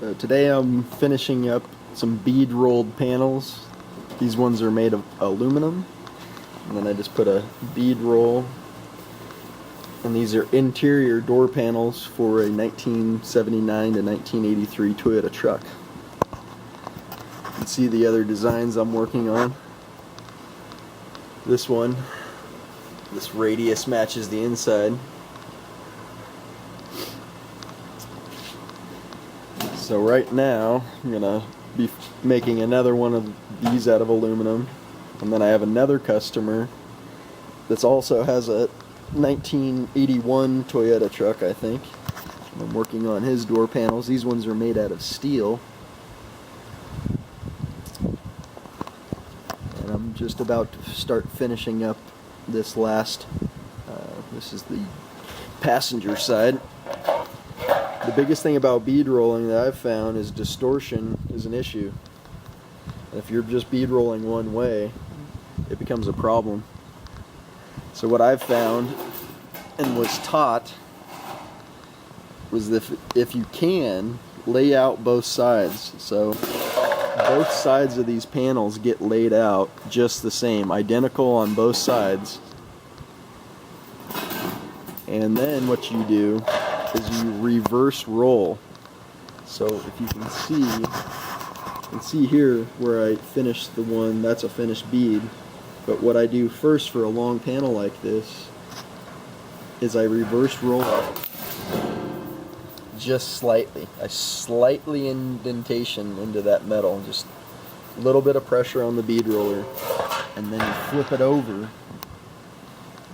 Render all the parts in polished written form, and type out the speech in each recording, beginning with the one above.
Today I'm finishing up some bead rolled panels. These ones are made of aluminum, and then I just put a bead roll, and these are interior door panels for a 1979 to 1983 Toyota truck. You can see the other designs I'm working on. This one, this radius matches the inside. So right now I'm gonna be making another one of these out of aluminum, and then I have another customer that also has a 1981 Toyota truck, I think. I'm working on his door panels. These ones are made out of steel, and I'm just about to start finishing up this last. This is the passenger side. The biggest thing about bead rolling that I've found is distortion is an issue. If you're just bead rolling one way, it becomes a problem. So what I've found and was taught was that if you can, lay out both sides. So both sides of these panels get laid out just the same, identical on both sides. And then what you do is you reverse roll. So if you can see here where I finished the one, that's a finished bead. But what I do first for a long panel like this is I reverse roll it just slightly. I slightly indentation into that metal, just a little bit of pressure on the bead roller, and then you flip it over.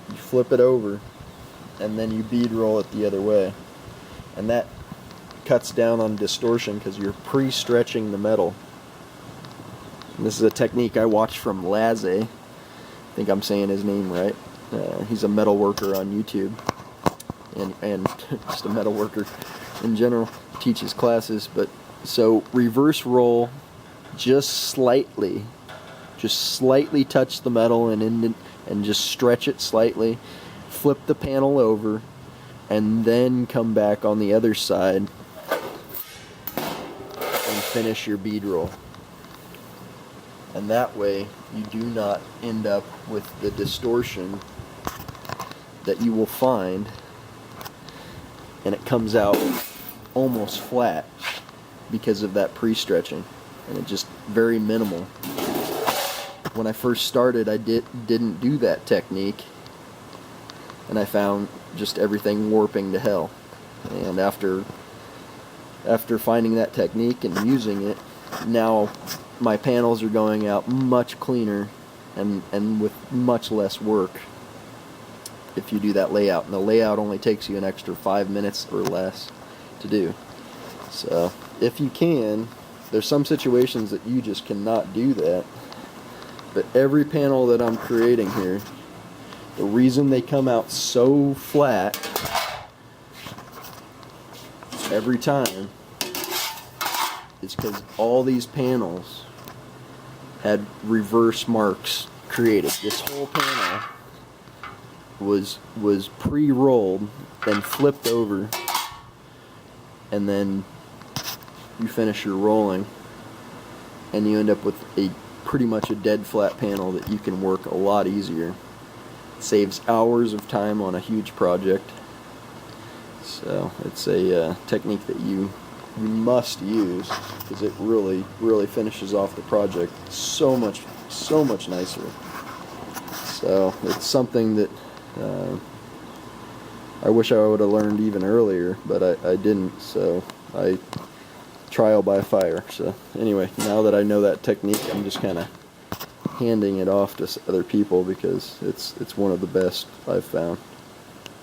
You flip it over, and then you bead roll it the other way. And that cuts down on distortion because you're pre-stretching the metal. And this is a technique I watched from Laze. I think I'm saying his name right. He's a metal worker on YouTube, and just a metal worker in general. Teaches classes. But so reverse roll, just slightly touch the metal and just stretch it slightly. Flip the panel over, and then come back on the other side and finish your bead roll. And that way you do not end up with the distortion that you will find, and it comes out almost flat because of that pre-stretching, and it's just very minimal. When I first started, I didn't do that technique, and I found just everything warping to hell. And after finding that technique and using it, now my panels are going out much cleaner and with much less work if you do that layout. And the layout only takes you an extra 5 minutes or less to do. So if you can, there's some situations that you just cannot do that. But every panel that I'm creating here, the reason they come out so flat every time is because all these panels had reverse marks created. This whole panel was pre-rolled, then flipped over, and then you finish your rolling, and you end up with a pretty much a dead flat panel that you can work a lot easier. Saves hours of time on a huge project. So it's a technique that you must use, because it really finishes off the project so much nicer. So it's something that I wish I would have learned even earlier, but I didn't. So I trial by fire. So anyway, now that I know that technique, I'm just kind of handing it off to other people because it's one of the best I've found.